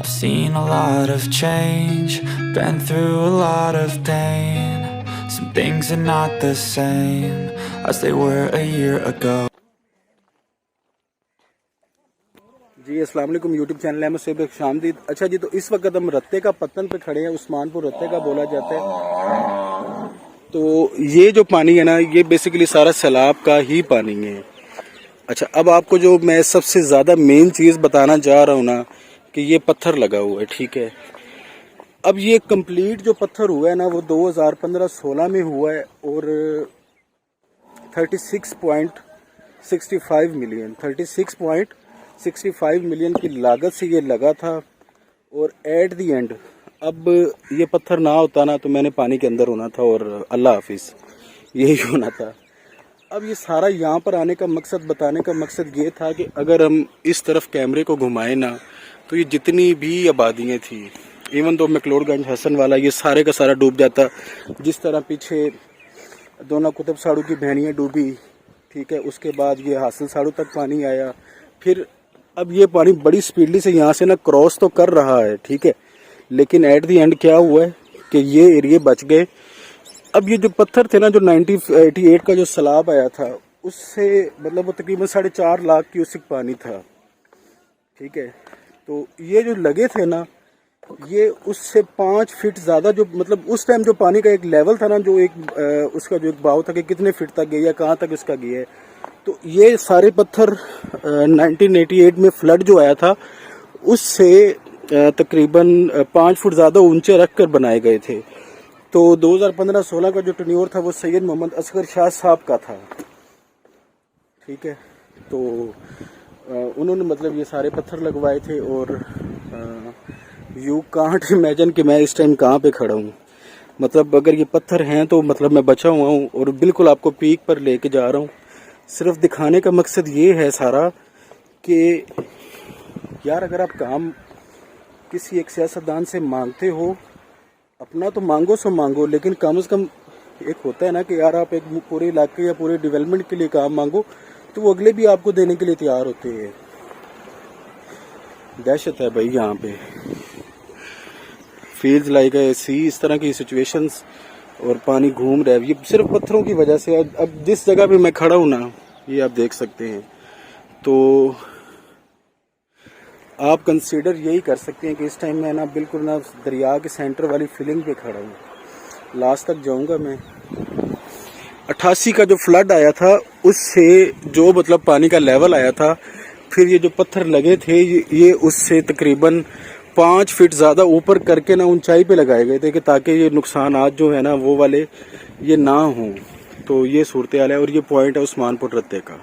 Seen a lot of change, been through a lot of pain. Some things are not the same as they were a year ago. जी अस्सलाम वालेकुम YouTube channel है से खुशामदीद। अच्छा जी, तो इस वक्त हम रत्ते का पत्तन पे खड़े हैं, उस्मानपुर रत्ते का बोला जाता है। तो ये जो पानी है ना, ये बेसिकली सारा सैलाब का ही पानी है। अच्छा, अब आपको जो मैं सबसे ज़्यादा मेन चीज़ बताना चाह रहा हूँ ना, कि ये पत्थर लगा हुआ है, ठीक है। अब ये कंप्लीट जो पत्थर हुआ है ना, वो 2015-16 में हुआ है और 36.65 मिलियन की लागत से ये लगा था। और एट दी एंड अब ये पत्थर ना होता ना, तो मैंने पानी के अंदर होना था और अल्लाह हाफिज़, यही होना था। अब ये सारा यहाँ पर आने का मकसद, बताने का मकसद ये था कि अगर हम इस तरफ कैमरे को घुमाएं ना, तो ये जितनी भी आबादियाँ थी, इवन तो मैक्लोडगंज, हसन वाला, ये सारे का सारा डूब जाता। जिस तरह पीछे दोना कुतुब साड़ू की बहनियाँ डूबी, ठीक है, उसके बाद ये हासिल साड़ू तक पानी आया। फिर अब ये पानी बड़ी स्पीडली से यहाँ से ना क्रॉस तो कर रहा है, ठीक है, लेकिन एट दी एंड क्या हुआ है कि ये एरिए बच गए। अब ये जो पत्थर थे ना, जो 1988 का जो सैलाब आया था, उससे मतलब वो तकरीबन 4.5 लाख क्यूसिक पानी था, ठीक है। तो ये जो लगे थे ना, ये उससे 5 फीट ज़्यादा, जो मतलब उस टाइम जो पानी का एक लेवल था ना, जो एक उसका जो एक बहाव था कि कितने फीट तक गया, कहाँ तक इसका गया है। तो ये सारे पत्थर 1988 में फ्लड जो आया था, उससे तकरीबन 5 फुट ज़्यादा ऊंचे रख कर बनाए गए थे। तो 2015-16 का जो टर्न्योवर था, वो सैयद मोहम्मद असगर शाह साहब का था, ठीक है। तो उन्होंने मतलब ये सारे पत्थर लगवाए थे। और यू कांट इमेजिन कि मैं इस टाइम कहाँ पे खड़ा हूँ। मतलब अगर ये पत्थर हैं तो मतलब मैं बचा हुआ हूँ और बिल्कुल आपको पीक पर लेके जा रहा हूँ। सिर्फ दिखाने का मकसद ये है सारा कि यार, अगर आप काम किसी एक सियासतदान से मांगते हो, अपना तो मांगो सो मांगो, लेकिन कम से कम एक होता है ना कि यार आप एक पूरे इलाके या पूरे डेवलपमेंट के लिए काम मांगो, तो वो अगले भी आपको देने के लिए तैयार होते हैं। दहशत है भाई यहाँ पे, फील्स लाइक सी, इस तरह की सिचुएशंस। और पानी घूम रहा है, ये सिर्फ पत्थरों की वजह से। अब जिस जगह पे मैं खड़ा हूँ ना, ये आप देख सकते हैं। तो आप कंसीडर यही कर सकते हैं कि इस टाइम मैं ना बिल्कुल ना दरिया के सेंटर वाली फीलिंग पे खड़ा हूँ। लास्ट तक जाऊंगा मैं। 88 का जो फ्लड आया था, उससे जो मतलब पानी का लेवल आया था, फिर ये जो पत्थर लगे थे, ये उससे तकरीबन 5 फीट ज़्यादा ऊपर करके ना ऊंचाई पे लगाए गए थे, कि ताकि ये नुकसान आज जो है ना वो वाले ये ना हों। तो ये सूरत हाल है। और ये पॉइंट है उस्मानपुर रत्ते का।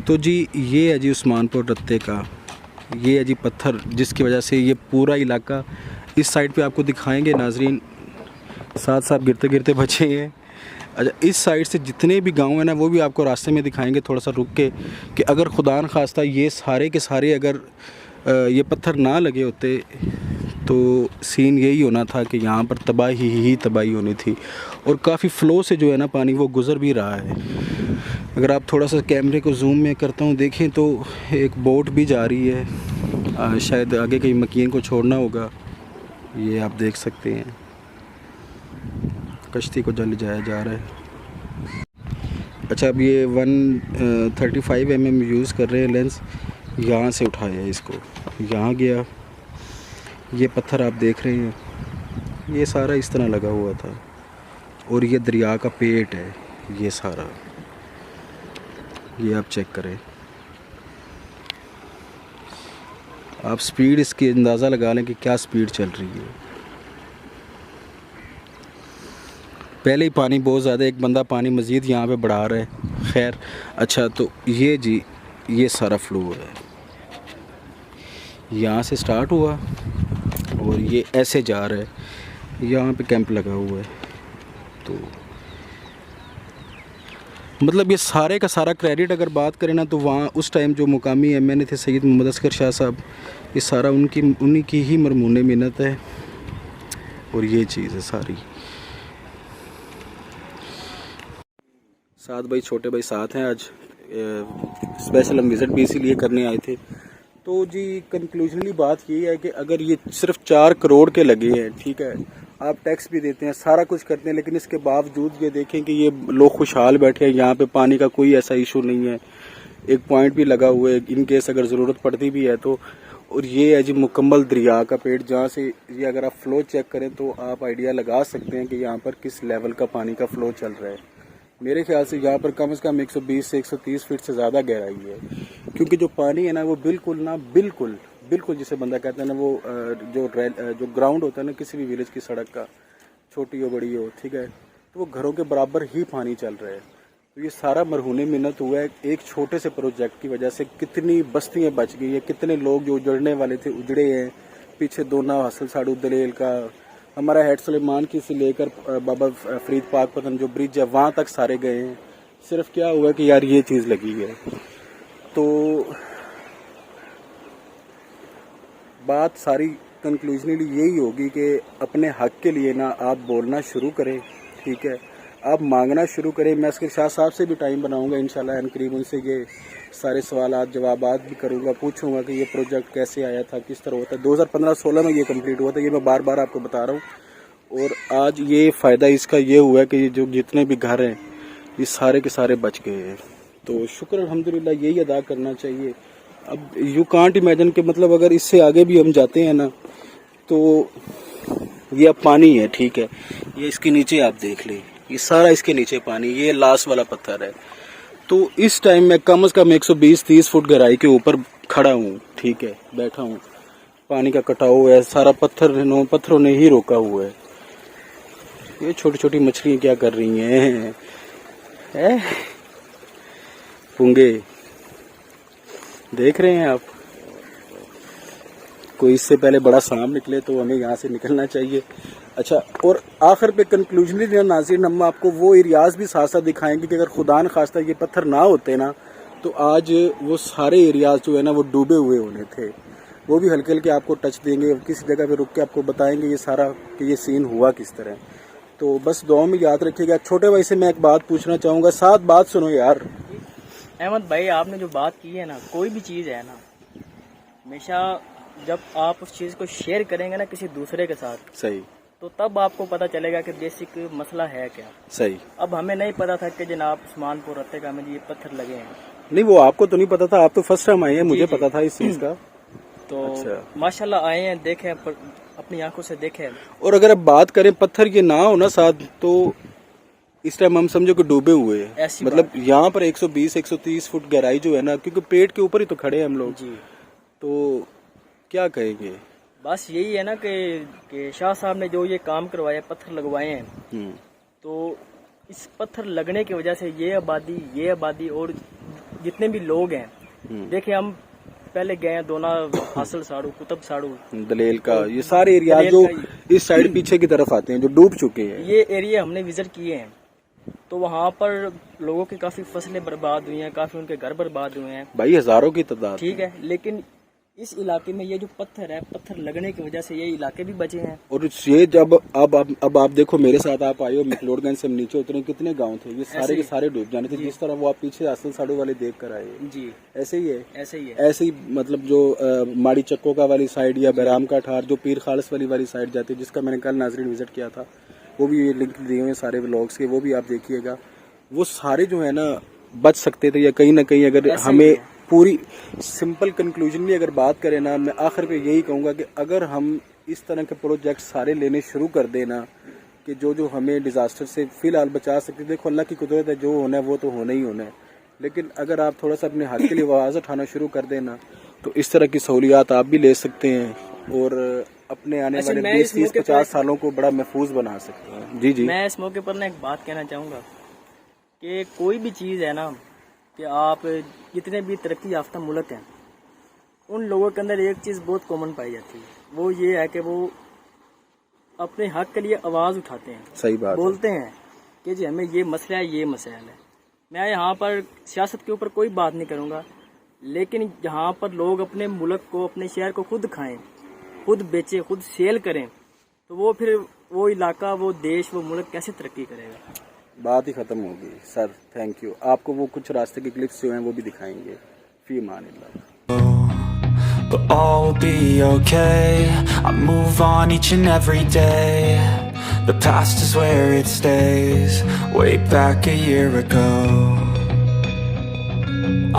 तो जी ये है जी उस्मानपुर रत्ते का, ये है जी पत्थर, जिसकी वजह से ये पूरा इलाका इस साइड पे आपको दिखाएंगे नाजरीन, साथ साथ गिरते गिरते बचे हैं। अच्छा, इस साइड से जितने भी गांव हैं ना, वो भी आपको रास्ते में दिखाएंगे थोड़ा सा रुक के, कि अगर खुदा न खास्ता ये सारे के सारे अगर ये पत्थर ना लगे होते, तो सीन यही होना था कि यहाँ पर तबाही ही तबाही होनी थी। और काफ़ी फ़्लो से जो है ना पानी, वो गुज़र भी रहा है। अगर आप थोड़ा सा कैमरे को जूम में करता हूँ, देखें तो एक बोट भी जा रही है, शायद आगे कहीं मकीन को छोड़ना होगा। ये आप देख सकते हैं, कश्ती को जल जाया जा रहा है। अच्छा, अब ये 135 mm यूज़ कर रहे हैं लेंस। यहाँ से उठाया है इसको, यहाँ गया। ये पत्थर आप देख रहे हैं, ये सारा इस तरह लगा हुआ था। और ये दरिया का पेट है ये सारा, ये आप चेक करें। आप स्पीड इसकी अंदाज़ा लगा लें कि क्या स्पीड चल रही है। पहले ही पानी बहुत ज़्यादा, एक बंदा पानी मज़ीद यहाँ पे बढ़ा रहा है। खैर, अच्छा, तो ये जी ये सारा फ्लो है, यहाँ से स्टार्ट हुआ और ये ऐसे जा रहा है। यहाँ पे कैंप लगा हुआ है। तो मतलब ये सारे का सारा क्रेडिट अगर बात करें ना, तो वहाँ उस टाइम जो मुकामी MNA थे सैयद मोहम्मद असगर शाह साहब, ये सारा उन्हीं की ही मरमून मिन्नत है। और ये चीज़ है सारी। साथ भाई, छोटे भाई साथ हैं आज। स्पेशल हम विज़िट भी इसीलिए करने आए थे तो जी कंक्लूजनली बात ये है कि अगर ये सिर्फ 4 करोड़ के लगे हैं, ठीक है, आप टैक्स भी देते हैं, सारा कुछ करते हैं, लेकिन इसके बावजूद ये देखें कि ये लोग खुशहाल बैठे हैं, यहाँ पे पानी का कोई ऐसा इशू नहीं है, एक पॉइंट भी लगा हुआ है इन केस अगर ज़रूरत पड़ती भी है तो। और ये है जी मुकम्मल दरिया का पेट, जहाँ से ये अगर आप फ्लो चेक करें तो आप आइडिया लगा सकते हैं कि यहाँ पर किस लेवल का पानी का फ्लो चल रहा है। मेरे ख्याल से यहाँ पर कम से कम 120 से 130 फीट से ज़्यादा गहराई है, क्योंकि जो पानी है ना वो बिल्कुल जिसे बंदा कहता है ना, वो जो ग्राउंड होता है ना किसी भी विलेज की सड़क का, छोटी हो बड़ी हो, ठीक है, तो वो घरों के बराबर ही पानी चल रहा है। तो ये सारा मरहूने मिन्नत हुआ है एक छोटे से प्रोजेक्ट की वजह से। कितनी बस्तियाँ बच गई है, कितने लोग जो उजड़ने वाले थे उजड़े हैं। पीछे दोना हसल साड़ू दलेल का, हमारा हेड सुलेमान की से लेकर बाबा फरीद पाक पतन जो ब्रिज है वहाँ तक सारे गए हैं। सिर्फ क्या हुआ कि यार ये चीज़ लगी है। तो बात सारी कंक्लूजनली यही होगी कि अपने हक के लिए ना आप बोलना शुरू करें, ठीक है, आप मांगना शुरू करें। मैं इसके शाह साहब से भी टाइम बनाऊंगा इंशाल्लाह, करीब उनसे ये सारे सवालात जवाबात भी करूंगा, पूछूंगा कि ये प्रोजेक्ट कैसे आया था, किस तरह होता है। 2015-16 में ये कंप्लीट हुआ था, ये मैं बार बार आपको बता रहा हूँ। और आज ये फ़ायदा इसका ये हुआ है कि ये जो जितने भी घर हैं ये सारे के सारे बच गए हैं। तो शुक्र अल्हम्दुलिल्लाह यही अदा करना चाहिए। अब यू कांट इमेजिन कि मतलब अगर इससे आगे भी हम जाते हैं ना तो ये अब पानी है, ठीक है, ये इसके नीचे आप देख लें, ये सारा इसके नीचे पानी, ये लास्ट वाला पत्थर है। तो इस टाइम में कम से कम 120-30 फुट गहराई के ऊपर खड़ा हूँ, ठीक है, बैठा हूँ, पानी का कटाव है, सारा पत्थरों ने ही रोका हुआ है। ये छोटी छोटी मछलियाँ क्या कर रही हैं, पुंगे देख रहे हैं आप। कोई इससे पहले बड़ा सांप निकले तो हमें यहाँ से निकलना चाहिए। अच्छा, और आखिर पे कंक्लूजनली नाज़रीन हम आपको वो एरियाज भी साथ साथ दिखाएंगे कि अगर खुदा न खास्ता ये पत्थर ना होते ना तो आज वो सारे एरियाज जो है ना वो डूबे हुए होने थे। वो भी हल्के हल्के आपको टच देंगे, किसी जगह पे रुक के आपको बताएंगे ये सारा कि ये सीन हुआ किस तरह। तो बस दुआ में याद रखिएगा। छोटे भाई से मैं एक बात पूछना चाहूँगा, साथ बात सुनो यार। अहमद भाई, आपने जो बात की है ना, कोई भी चीज़ है ना, हमेशा जब आप उस चीज़ को शेयर करेंगे ना किसी दूसरे के साथ, सही, तो तब आपको पता चलेगा कि बेसिक मसला है क्या। सही। अब हमें नहीं पता था कि जनाब उस्मानपुर रत्तेगा में ये पत्थर लगे हैं। नहीं, वो आपको तो नहीं पता था, आप तो फर्स्ट टाइम आए हैं, मुझे पता था इस चीज़ का। तो अच्छा। माशाल्लाह आए हैं, देखें, अपनी आंखों से देखें। और अगर अब बात करें पत्थर के ना हो ना साथ, तो इस टाइम हम समझो कि डूबे हुए हैं। मतलब यहाँ पर 120-130 फुट गहराई जो है ना, क्योंकि पेट के ऊपर ही तो खड़े हैं हम लोग जी। तो क्या कहेंगे, बस यही है ना कि शाह साहब ने जो ये काम करवाया, पत्थर लगवाए हैं, तो इस पत्थर लगने की वजह से ये आबादी और जितने भी लोग हैं, देखिए हम पहले गए हैं दोना हासिल साड़ू, कुतुब साड़ू, दलेल का, ये सारे एरिया जो इस साइड पीछे की तरफ आते हैं जो डूब चुके हैं, ये एरिया हमने विजिट किए हैं। तो वहाँ पर लोगों की काफी फसलें बर्बाद हुई हैं, काफी उनके घर बर्बाद हुए हैं भाई, हजारों की तादाद, ठीक है। लेकिन इस इलाके में ये जो पत्थर है, पत्थर लगने की वजह से ये इलाके भी बचे हैं। और ये जब अब आप देखो मेरे साथ आप आए हो, मिकलोडगंज से हम नीचे उतरे, कितने गांव थे, ये सारे के सारे डूब जाने थे। जिस तरह वो आप पीछे हासिल साड़ू वाले देख कर आए जी, ऐसे ही है ऐसे ही मतलब जो माड़ी चक्कोका वाली साइड या बहराम का ठार, जो पीर खालस वाली साइड जाती है, जिसका मैंने कल नाजरीन विजिट किया था, वो भी लिंक दिए हुए सारे व्लॉग्स के, वो भी आप देखिएगा। वो सारे जो है ना बच सकते थे, या कहीं ना कहीं अगर हमें पूरी सिंपल कंक्लूजन में अगर बात करें ना, मैं आखिर पे यही कहूँगा कि अगर हम इस तरह के प्रोजेक्ट सारे लेने शुरू कर देना कि जो हमें डिज़ास्टर से फ़िलहाल बचा सकते, देखो अल्लाह की कुदरत है, जो होना है वो तो होना ही होना है। लेकिन अगर आप थोड़ा सा अपने हक के लिए आवाज़ उठाना शुरू कर देना तो इस तरह की सहूलियात आप भी ले सकते हैं और अपने आने वाले 20-30-50 सालों को बड़ा महफूज बना सकते हैं। जी जी, मैं इस मौके पर ना एक बात कहना चाहूँगा कि कोई भी चीज़ है ना, कि आप जितने भी तरक्की याफ्ता मुल्क हैं, उन लोगों के अंदर एक चीज़ बहुत कॉमन पाई जाती है, वो ये है कि वो अपने हक के लिए आवाज़ उठाते हैं। सही बात, बोलते हैं कि जी हमें ये मसला है, ये मसला है। मैं यहाँ पर सियासत के ऊपर कोई बात नहीं करूँगा, लेकिन यहाँ पर लोग अपने मुल्क को, अपने शहर को खुद खाएं, खुद बेचें, खुद सेल करें, तो वो फिर वो इलाका, वो देश, वो मुल्क कैसे तरक्की करेगा। बात ही खत्म होगी सर। Thank you. आपको वो कुछ रास्ते के क्लिप्स जो हैं वो भी दिखाएंगे। फी मान अल्लाह। but all will be okay. I move on each and every day. The past is where it stays, way back a year ago.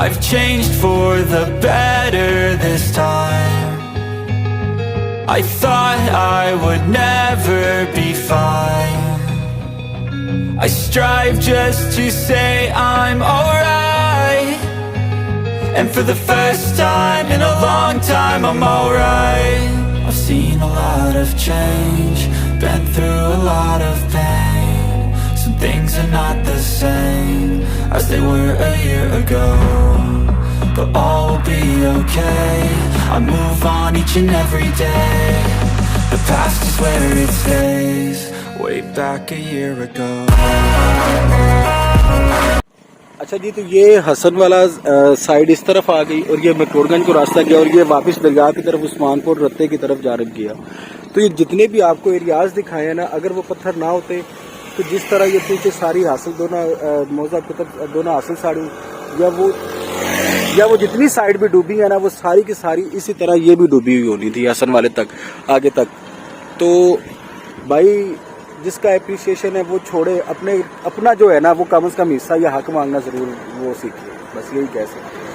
I've changed for the better this time. I thought I would never be fine. I strive just to say I'm alright. And for the first time in a long time I'm alright. I've seen a lot of change, been through a lot of pain. Some things are not the same as they were a year ago, but all will be okay. I move on each and every day. The past is where it stays, way back a year ago. अच्छा जी, तो ये हसन वाला side इस तरफ आ गई और ये मकरोड़गंज को रास्ता गया और ये वापस दरगाह की तरफ उस्मानपुर रत्ते की तरफ जा गया। तो ये जितने भी आपको एरियाज दिखाए हैं ना, अगर वो पत्थर ना होते तो जिस तरह ये पीछे सारी हासिल दोनों मौजा कुतुब दोनों हासिल साड़ी या वो जितनी साइड भी डूबी है ना, वो सारी की सारी इसी तरह ये भी डूबी हुई होनी थी हसन वाले तक आगे तक। तो भाई जिसका एप्रिसिएशन है वो छोड़े, अपना जो है ना वो कम से कम हिस्सा या हक मांगना जरूर वो सीखे, बस यही कह सकते हैं।